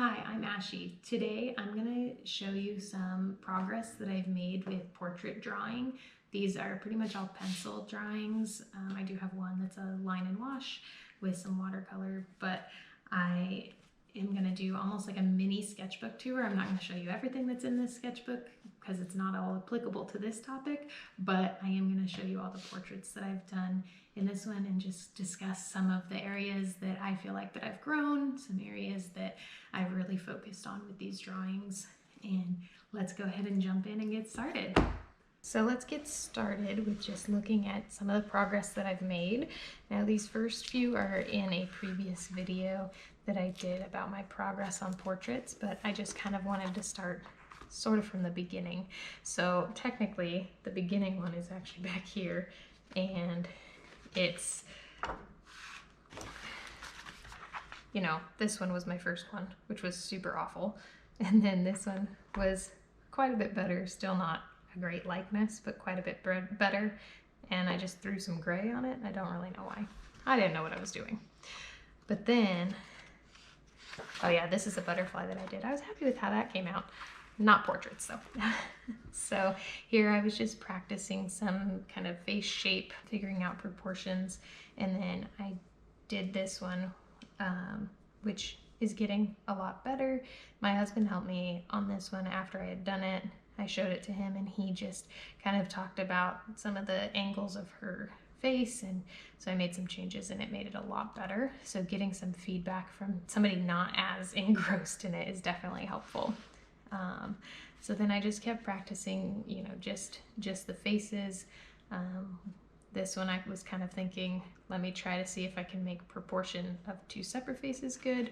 Hi, I'm Ashy. Today I'm going to show you some progress that I've made with portrait drawing. These are pretty much all pencil drawings. I do have one that's a line and wash with some watercolor, but I am going to do almost like a mini sketchbook tour. I'm not going to show you everything that's in this sketchbook because it's not all applicable to this topic, but I am going to show you all the portraits that I've done in this one and just discuss some of the areas that I feel like that I've grown, some areas that I've really focused on with these drawings. And let's go ahead and jump in and get started. So let's get started with just looking at some of the progress that I've made. Now these first few are in a previous video that I did about my progress on portraits, but I just kind of wanted to start sort of from the beginning. So technically the beginning one is actually back here, and it's, you know, this one was my first one, which was super awful. And then this one was quite a bit better, still not a great likeness, but quite a bit better. And I just threw some gray on it. I don't really know why. I didn't know what I was doing. But then, oh yeah, this is a butterfly that I did. I was happy with how that came out. Not portraits though. So here I was just practicing some kind of face shape, figuring out proportions. And then I did this one, which is getting a lot better. My husband helped me on this one after I had done it. I showed it to him and he just kind of talked about some of the angles of her face, and so I made some changes and it made it a lot better. So getting some feedback from somebody not as engrossed in it is definitely helpful. So then I just kept practicing, you know, just the faces. This one I was kind of thinking, let me try to see if I can make proportion of two separate faces good.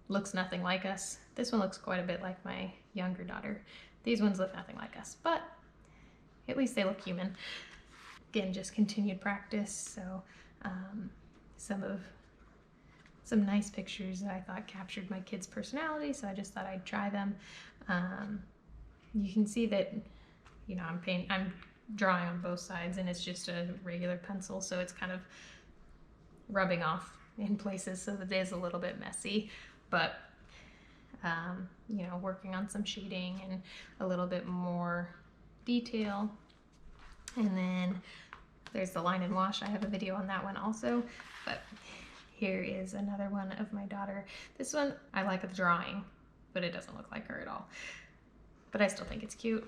Looks nothing like us. This one looks quite a bit like my younger daughter. These ones look nothing like us, but at least they look human. Again, just continued practice. So some nice pictures that I thought captured my kids' personality, so I just thought I'd try them. You can see that, you know, I'm drawing on both sides and it's just a regular pencil, so it's kind of rubbing off in places, so it is a little bit messy, but you know, working on some shading and a little bit more detail. And then there's the line and wash. I have a video on that one also, but here is another one of my daughter. This one I like the drawing, but it doesn't look like her at all, but I still think it's cute.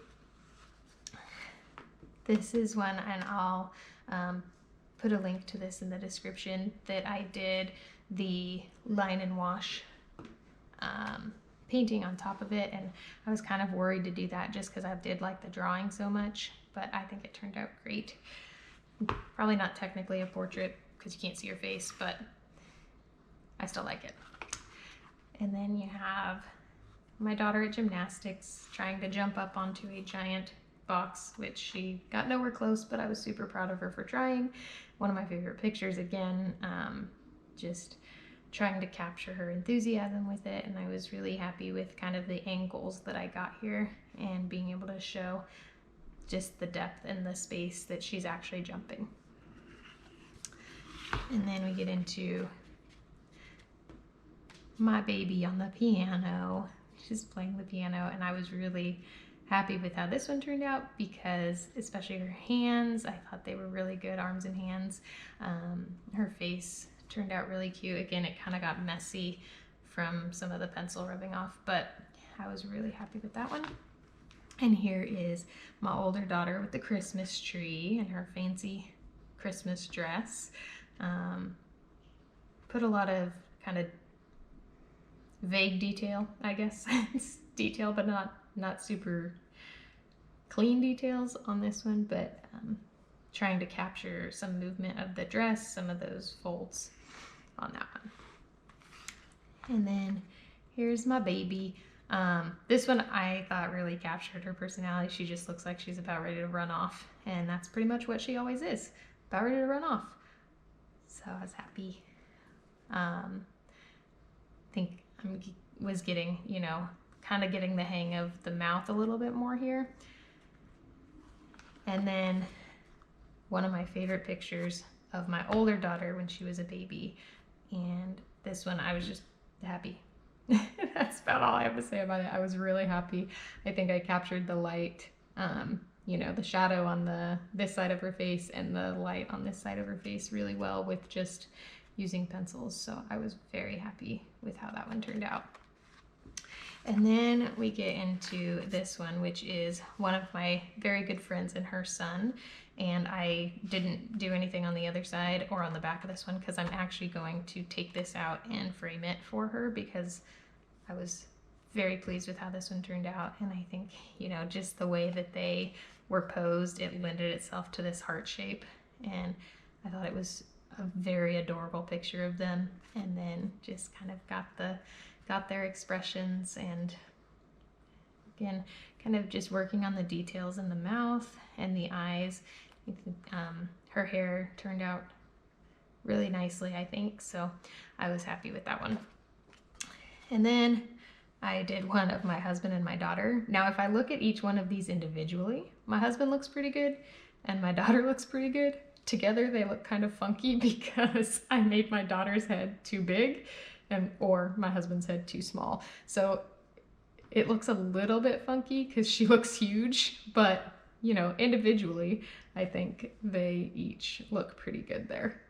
This is one, and I'll put a link to this in the description, that I did the line and wash painting on top of it, and I was kind of worried to do that just because I did like the drawing so much, but I think it turned out great. Probably not technically a portrait because you can't see your face, but I still like it. And then you have my daughter at gymnastics trying to jump up onto a giant box, which she got nowhere close, but I was super proud of her for trying. One of my favorite pictures, again, just trying to capture her enthusiasm with it, and I was really happy with kind of the angles that I got here and being able to show just the depth and the space that she's actually jumping. And then we get into my baby on the piano. She's playing the piano, and I was really happy with how this one turned out because especially her hands, I thought they were really good, arms and hands. Her face turned out really cute. Again, it kind of got messy from some of the pencil rubbing off, but I was really happy with that one. And here is my older daughter with the Christmas tree and her fancy Christmas dress. Put a lot of kind of vague detail, I guess. It's detail, but not super clean details on this one, but trying to capture some movement of the dress, some of those folds on that one. And then here's my baby. This one I thought really captured her personality. She just looks like she's about ready to run off, and that's pretty much what she always is, about ready to run off. So I was happy. I think I was getting, you know, kind of getting the hang of the mouth a little bit more here. And then one of my favorite pictures of my older daughter when she was a baby, and this one I was just happy. That's about all I have to say about it. I was really happy. I think I captured the light, you know, the shadow on this side of her face and the light on this side of her face really well with just using pencils. So I was very happy with how that one turned out. And then we get into this one, which is one of my very good friends and her son. And I didn't do anything on the other side or on the back of this one because I'm actually going to take this out and frame it for her because I was very pleased with how this one turned out. And I think, you know, just the way that they were posed, it lended itself to this heart shape. And I thought it was a very adorable picture of them. And then just kind of got their expressions, and again, kind of just working on the details in the mouth and the eyes. Her hair turned out really nicely, I think, so I was happy with that one. And then I did one of my husband and my daughter. Now, if I look at each one of these individually, my husband looks pretty good and my daughter looks pretty good. Together, they look kind of funky because I made my daughter's head too big or my husband's head too small. So it looks a little bit funky because she looks huge, but you know, individually, I think they each look pretty good there.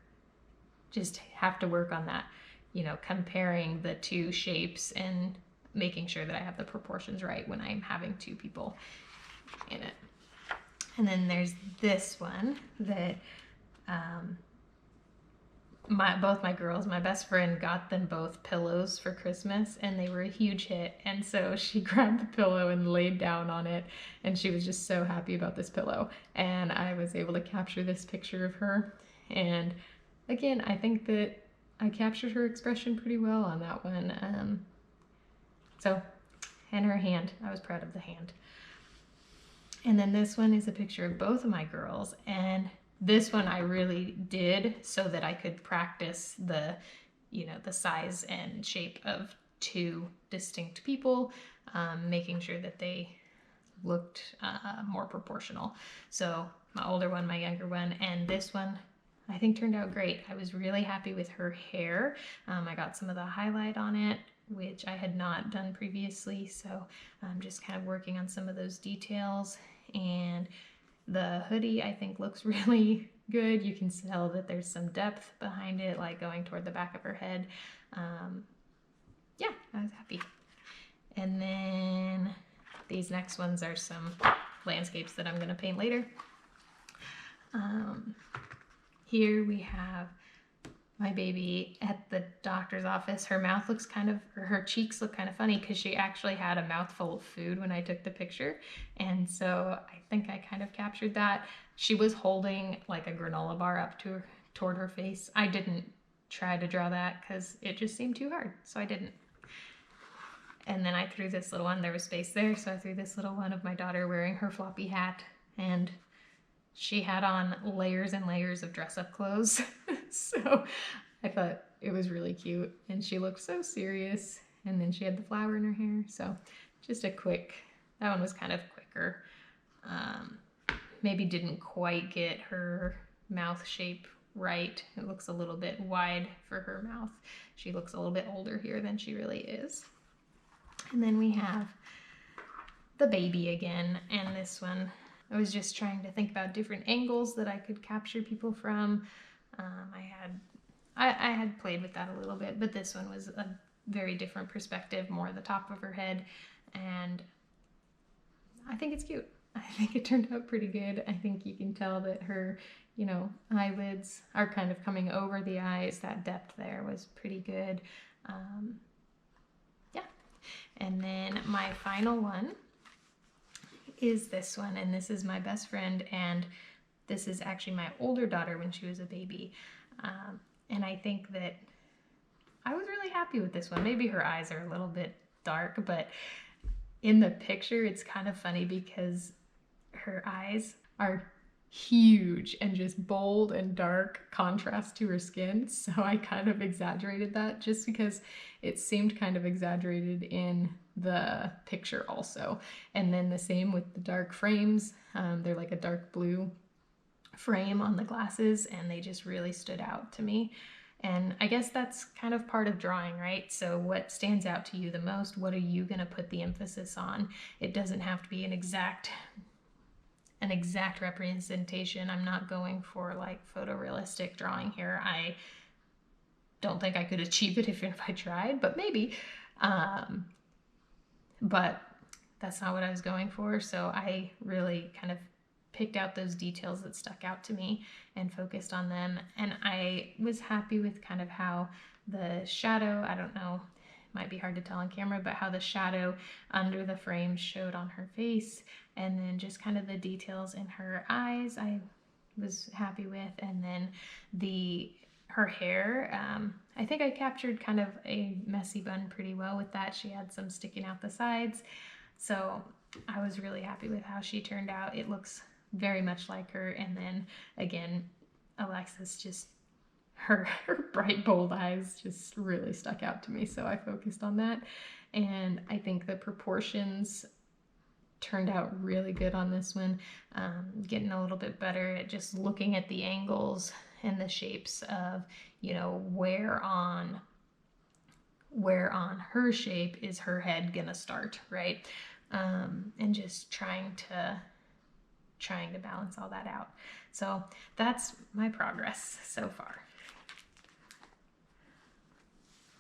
Just have to work on that, you know, comparing the two shapes and making sure that I have the proportions right when I'm having two people in it. And then there's this one that both my girls, my best friend got them both pillows for Christmas and they were a huge hit. And so she grabbed the pillow and laid down on it and she was just so happy about this pillow. And I was able to capture this picture of her. And again, I think that I captured her expression pretty well on that one. And her hand, I was proud of the hand. And then this one is a picture of both of my girls, and this one I really did so that I could practice the, you know, the size and shape of two distinct people, making sure that they looked more proportional. So my older one, my younger one, and this one I think turned out great. I was really happy with her hair. I got some of the highlight on it, which I had not done previously, so I'm just kind of working on some of those details. And the hoodie I think looks really good. You can tell that there's some depth behind it, like going toward the back of her head. Yeah, I was happy. And then these next ones are some landscapes that I'm going to paint later. Here we have my baby at the doctor's office. Her mouth looks kind of, or her cheeks look kind of funny because she actually had a mouthful of food when I took the picture. And so I think I kind of captured that. She was holding like a granola bar up to toward her face. I didn't try to draw that because it just seemed too hard, so I didn't. And then I threw this little one, there was space there, so I threw this little one of my daughter wearing her floppy hat, and she had on layers and layers of dress-up clothes. So I thought it was really cute, and she looked so serious, and then she had the flower in her hair. So just a quick, that one was kind of quicker. Maybe didn't quite get her mouth shape right. It looks a little bit wide for her mouth. She looks a little bit older here than she really is. And then we have the baby again, and this one I was just trying to think about different angles that I could capture people from. I had played with that a little bit, but this one was a very different perspective, more the top of her head, and I think it's cute. I think it turned out pretty good. I think you can tell that her, you know, eyelids are kind of coming over the eyes. That depth there was pretty good. Yeah. And then my final one is this one, and this is my best friend, and this is actually my older daughter when she was a baby. And I think that I was really happy with this one. Maybe her eyes are a little bit dark, but in the picture it's kind of funny because her eyes are huge and just bold and dark contrast to her skin. So I kind of exaggerated that just because it seemed kind of exaggerated in the picture also. And then the same with the dark frames. They're like a dark blue frame on the glasses, and they just really stood out to me. And I guess that's kind of part of drawing, right? So what stands out to you the most? What are you going to put the emphasis on? It doesn't have to be an exact representation. I'm not going for like photorealistic drawing here. I don't think I could achieve it if I tried, but maybe. But that's not what I was going for. So I really kind of picked out those details that stuck out to me and focused on them. And I was happy with kind of how the shadow, I don't know, might be hard to tell on camera, but how the shadow under the frame showed on her face, and then just kind of the details in her eyes I was happy with. And then her hair, I think I captured kind of a messy bun pretty well with that. She had some sticking out the sides, so I was really happy with how she turned out. It looks very much like her. And then again, Alexis, just her bright bold eyes just really stuck out to me, so I focused on that. And I think the proportions turned out really good on this one. Getting a little bit better at just looking at the angles and the shapes of, you know, where on her shape is her head gonna start, right? And just trying to balance all that out. So that's my progress so far.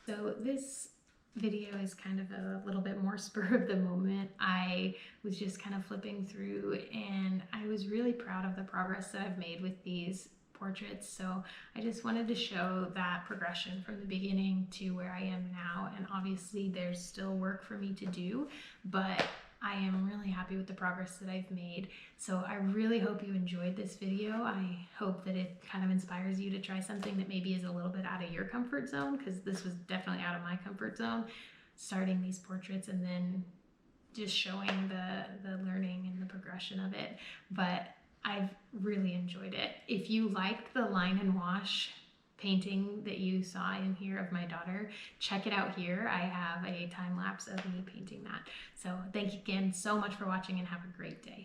So this video is kind of a little bit more spur of the moment. I was just kind of flipping through, and I was really proud of the progress that I've made with these portraits. So I just wanted to show that progression from the beginning to where I am now. And obviously there's still work for me to do, but I am really happy with the progress that I've made. So I really hope you enjoyed this video. I hope that it kind of inspires you to try something that maybe is a little bit out of your comfort zone, because this was definitely out of my comfort zone, starting these portraits and then just showing the learning and the progression of it. But I've really enjoyed it. If you liked the line and wash painting that you saw in here of my daughter, check it out here. I have a time lapse of me painting that. So thank you again so much for watching, and have a great day.